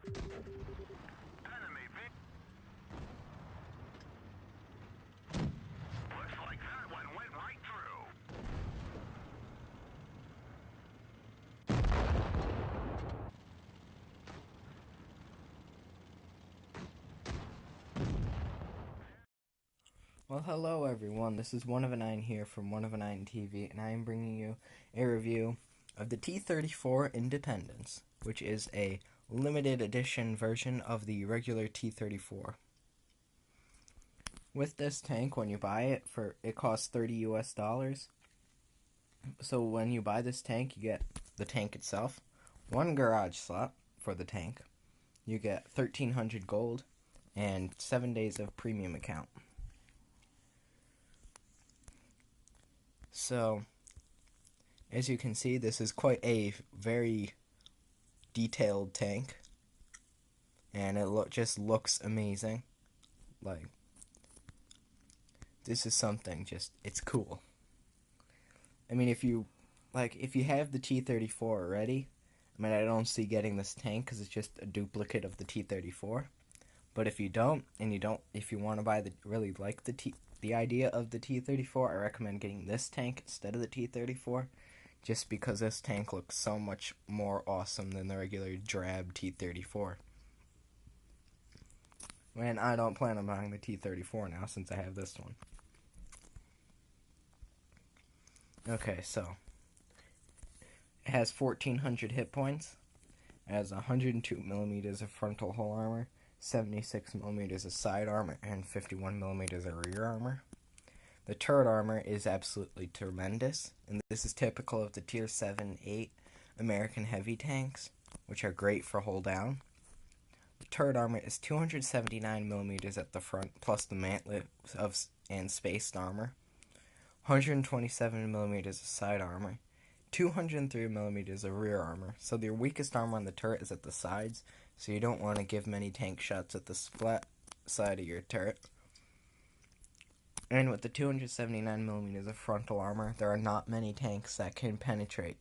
Enemy looks like that one went right through. Well, hello everyone, this is One of a Nine here from One of a Nine TV, and I am bringing you a review of the T34 Independence, which is a limited edition version of the regular T34. With this tank, when you buy it, it costs $30 US. So when you buy this tank, you get the tank itself, one garage slot for the tank, you get 1,300 gold, and 7 days of premium account. So, as you can see, this is quite a very detailed tank, and it just looks amazing. Like, this is something it's cool. I mean, if you have the T34 already, I mean, I don't see getting this tank because it's just a duplicate of the T34. But if you don't, if you want to really like the idea of the T34, I recommend getting this tank instead of the T34, just because this tank looks so much more awesome than the regular drab T34. And I don't plan on buying the T34 now since I have this one. Okay, so it has 1,400 hit points. It has 102 millimeters of frontal hull armor, 76 millimeters of side armor, and 51 millimeters of rear armor. The turret armor is absolutely tremendous, and this is typical of the Tier 7-8 American heavy tanks, which are great for hull down. The turret armor is 279 millimeters at the front, plus the mantlet and spaced armor, 127 millimeters of side armor, 203 millimeters of rear armor. So the weakest armor on the turret is at the sides, so you don't want to give many tank shots at the flat side of your turret. And with the 279 millimeters of frontal armor, there are not many tanks that can penetrate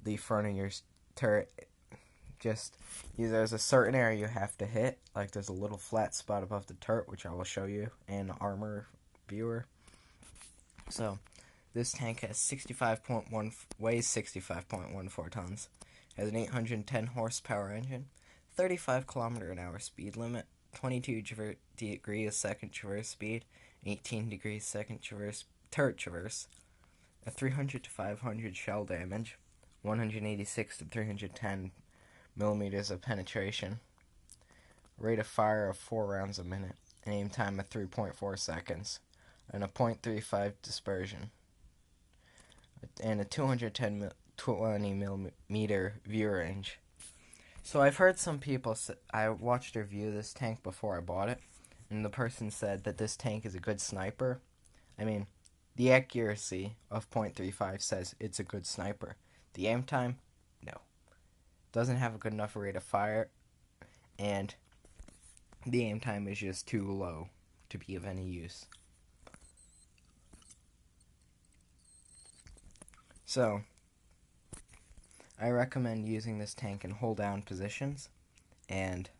the front of your turret. There's a certain area you have to hit, like there's a little flat spot above the turret, which I will show you in Armor Viewer. So, this tank weighs 65.14 tons, has an 810 horsepower engine, 35 km/h speed limit, 22 degrees a second traverse speed, 18 degrees second turret traverse, a 300 to 500 shell damage, 186 to 310 millimeters of penetration, rate of fire of 4 rounds a minute, an aim time of 3.4 seconds, and a .35 dispersion, and a 220 millimeter view range. So I've heard some people I watched a review of this tank before I bought it, and the person said that this tank is a good sniper. I mean, the accuracy of .35 says it's a good sniper. The aim time, no. Doesn't have a good enough rate of fire, and the aim time is just too low to be of any use. So, I recommend using this tank in hold down positions, and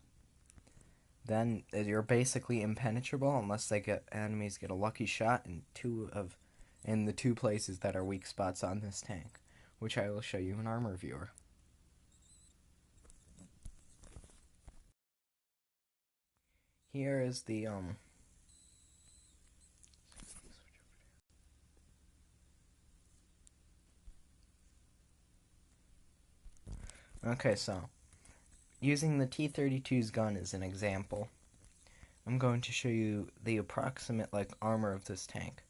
then you're basically impenetrable unless enemies get a lucky shot in the two places that are weak spots on this tank, which I will show you in Armor Viewer. Here is the Okay, so using the T-32's gun as an example, I'm going to show you the approximate armor of this tank.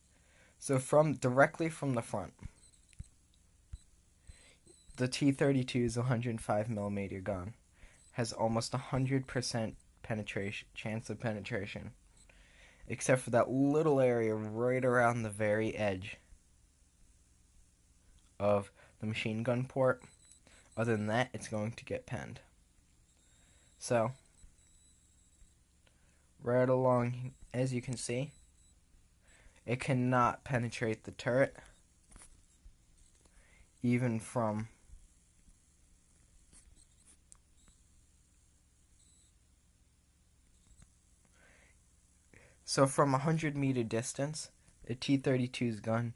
So directly from the front, the T-32's 105 millimeter gun has almost 100% chance of penetration, except for that little area right around the very edge of the machine gun port. Other than that, it's going to get penned. So, right along, as you can see, it cannot penetrate the turret, even from So from 100-meter distance, the T-32's gun,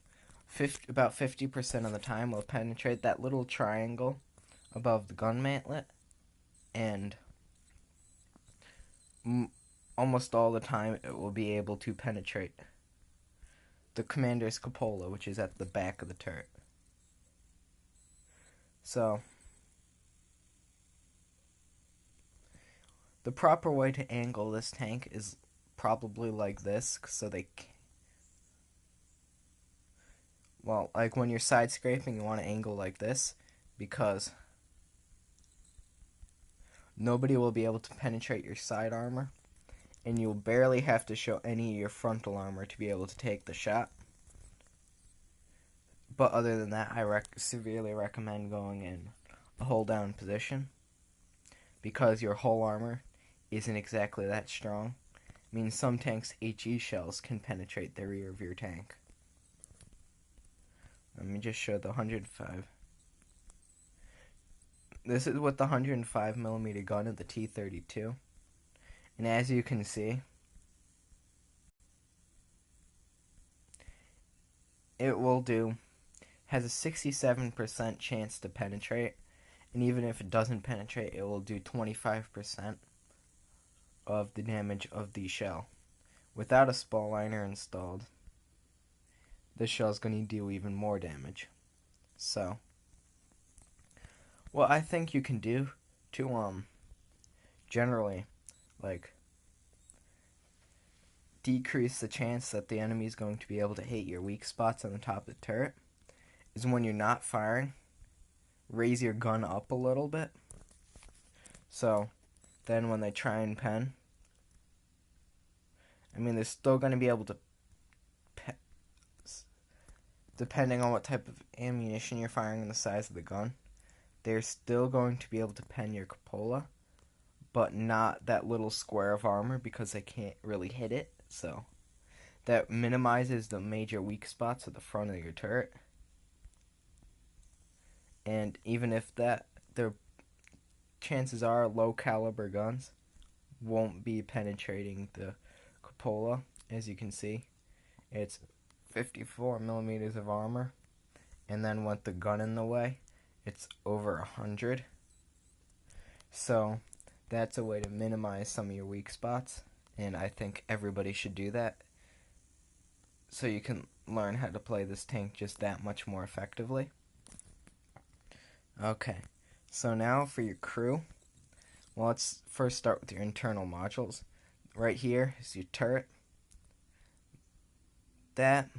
about 50% of the time, will penetrate that little triangle above the gun mantlet, and almost all the time it will be able to penetrate the commander's cupola, which is at the back of the turret. So the proper way to angle this tank is probably like this, so like when you're side scraping, you want to angle like this, because nobody will be able to penetrate your side armor, and you'll barely have to show any of your frontal armor to be able to take the shot. But other than that, I severely recommend going in a hold down position, because your whole armor isn't exactly that strong. I mean, some tanks' HE shells can penetrate the rear of your tank. Let me just show the 105. This is with the 105mm gun of the T-32. And as you can see, has a 67% chance to penetrate. And even if it doesn't penetrate, it will do 25% of the damage of the shell. Without a spall liner installed, this shell is going to do even more damage. So, what I think you can do to generally decrease the chance that the enemy is going to be able to hit your weak spots on the top of the turret is, when you're not firing, raise your gun up a little bit. So then when they try and pen, I mean, they're still going to be able to, depending on what type of ammunition you're firing and the size of the gun, they're still going to be able to pen your cupola, but not that little square of armor, because they can't really hit it. So that minimizes the major weak spots at the front of your turret. And even if their chances are low caliber guns won't be penetrating the cupola. As you can see, it's 54mm of armor, and then with the gun in the way, it's over 100. So that's a way to minimize some of your weak spots, and I think everybody should do that, so you can learn how to play this tank just that much more effectively. Okay, so now for your crew, well, let's first start with your internal modules. Right here is your turret. That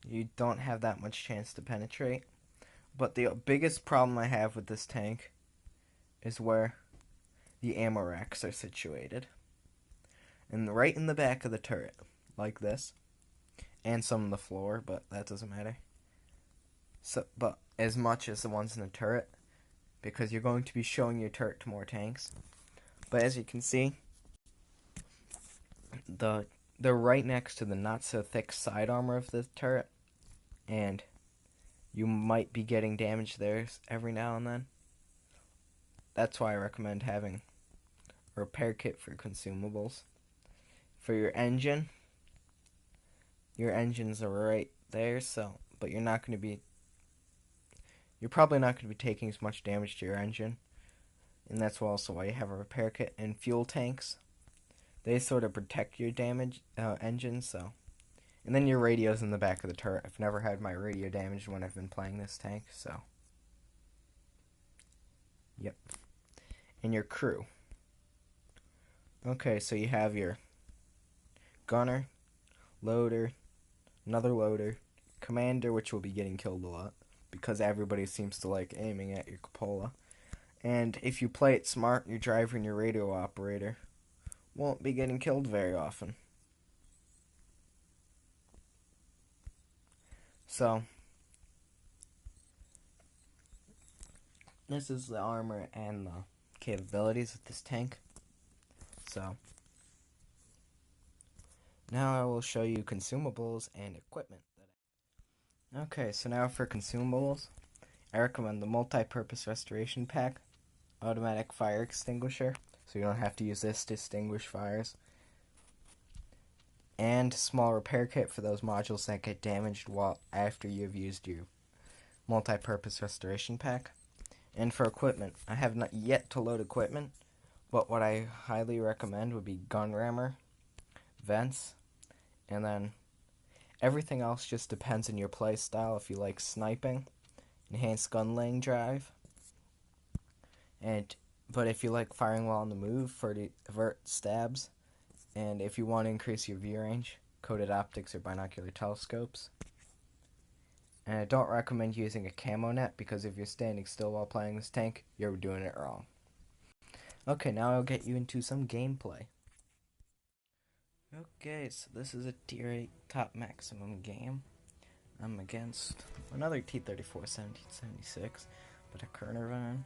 you don't have that much chance to penetrate, but the biggest problem I have with this tank is where the ammo racks are situated, and right in the back of the turret, like this, and some on the floor, but that doesn't matter. So, but as much as the ones in the turret, because you're going to be showing your turret to more tanks. But as you can see, they're right next to the not so thick side armor of the turret, and you might be getting damage there every now and then. That's why I recommend having a repair kit for consumables. For your engines are right there, but you're probably not going to be taking as much damage to your engine, and that's also why you have a repair kit. And fuel tanks, they sort of protect your engine. So, and then your radio's in the back of the turret. I've never had my radio damaged when I've been playing this tank, so yep. And your crew. Okay, so you have your gunner, loader, another loader, commander, which will be getting killed a lot, because everybody seems to like aiming at your cupola. And if you play it smart, your driver and your radio operator won't be getting killed very often. So, this is the armor and the capabilities of this tank. So, now I will show you consumables and equipment. Okay, so now for consumables, I recommend the multi-purpose restoration pack, automatic fire extinguisher, so you don't have to use this to extinguish fires. and small repair kit for those modules that get damaged while after you've used your multi-purpose restoration pack. And for equipment, I have not yet to load equipment, but what I highly recommend would be gun rammer, vents, and then everything else just depends on your play style. If you like sniping, enhanced gun laying drive, but if you like firing while on the move for the avert stabs, and if you want to increase your view range, coated optics or binocular telescopes. And I don't recommend using a camo net because if you're standing still while playing this tank, you're doing it wrong. Okay, now I'll get you into some gameplay. Okay, so this is a tier 8 top maximum game. I'm against another T34 1776, but a Kernervan,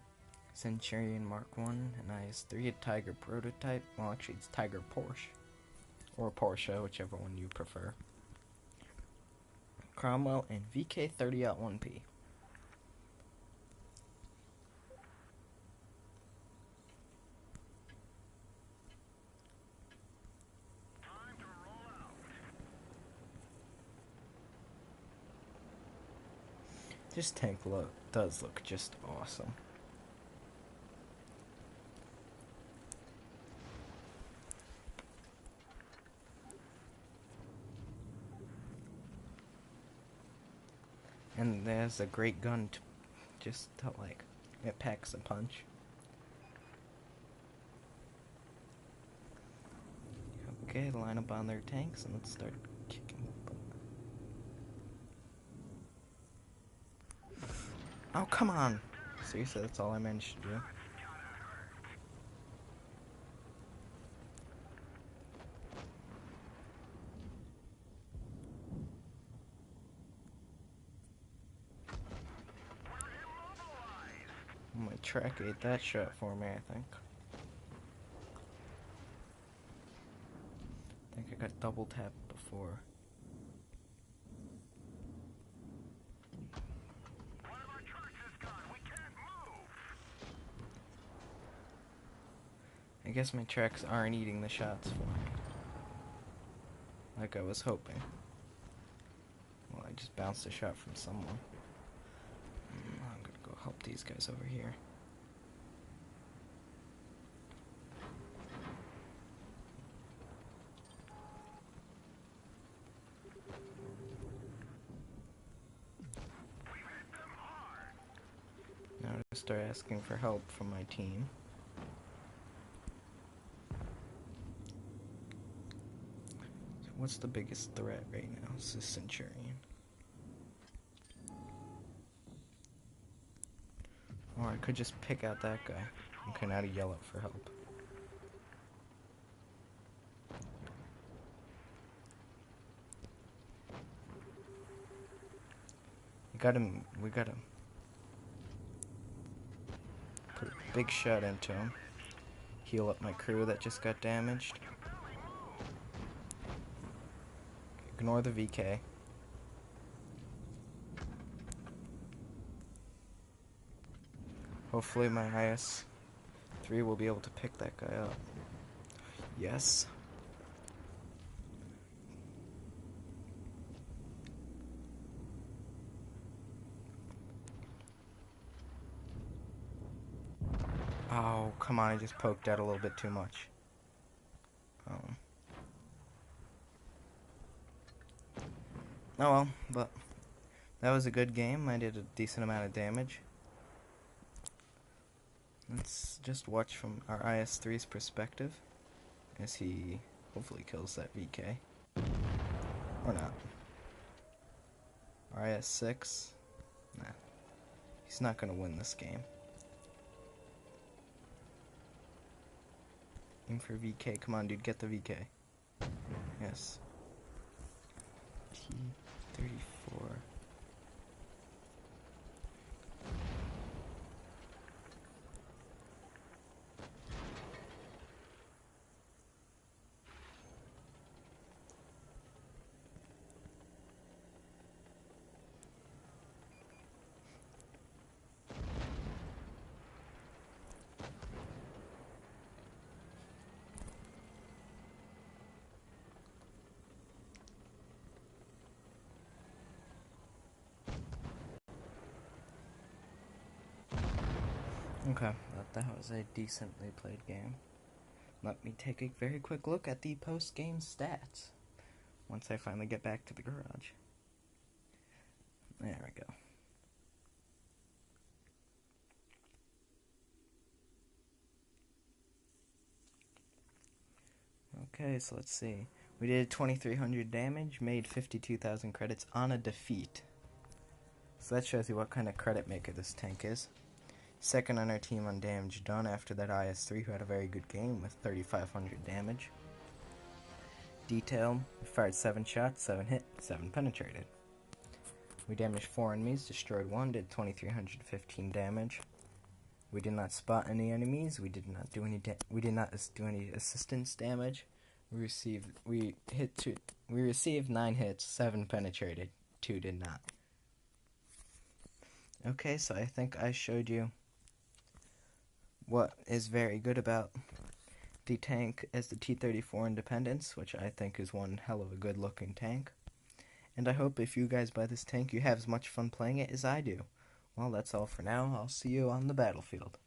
Centurion Mark 1, and IS-3, a Tiger prototype. Well, actually, it's Tiger Porsche. Or Porsche, whichever one you prefer. Cromwell, and VK30 at 1P. Time to roll out. This tank does look just awesome. And there's a great gun it packs a punch. Okay, line up on their tanks and let's start kicking butt. Oh, come on! Seriously, that's all I managed to do. My track ate that shot for me, I think. I think I got double tapped before. One of our trucks is gone. We can't move. I guess my tracks aren't eating the shots for me, like I was hoping. Well, I just bounced a shot from someone. I'm gonna go help these guys over here. Now to start asking for help from my team. So what's the biggest threat right now? It's the Centurion. Or I could just pick out that guy. Okay, now to yell out for help. We gotta put a big shot into him. Heal up my crew that just got damaged. Ignore the VK. Hopefully my IS-3 will be able to pick that guy up. Yes. Oh, come on, I just poked out a little bit too much. Oh well, but that was a good game. I did a decent amount of damage. Let's just watch from our IS-3's perspective as he hopefully kills that VK. Or not. Our IS-6, nah. He's not gonna win this game. Aim for VK. Come on, dude, get the VK. Yes. T34. Okay, that was a decently played game. Let me take a very quick look at the post-game stats once I finally get back to the garage. There we go. Okay, so let's see. We did 2,300 damage, made 52,000 credits on a defeat. So that shows you what kind of credit maker this tank is. Second on our team on damage done after that IS-3, who had a very good game with 3,500 damage. Detail, we fired 7 shots, 7 hit, 7 penetrated. We damaged 4 enemies, destroyed 1, did 2,315 damage. We did not spot any enemies. We did not do any assistance damage. We received 9 hits, 7 penetrated, 2 did not. Okay, so I think I showed you what is very good about the tank as the T34 Independence, which I think is one hell of a good looking tank. And I hope if you guys buy this tank, you have as much fun playing it as I do. Well, that's all for now. I'll see you on the battlefield.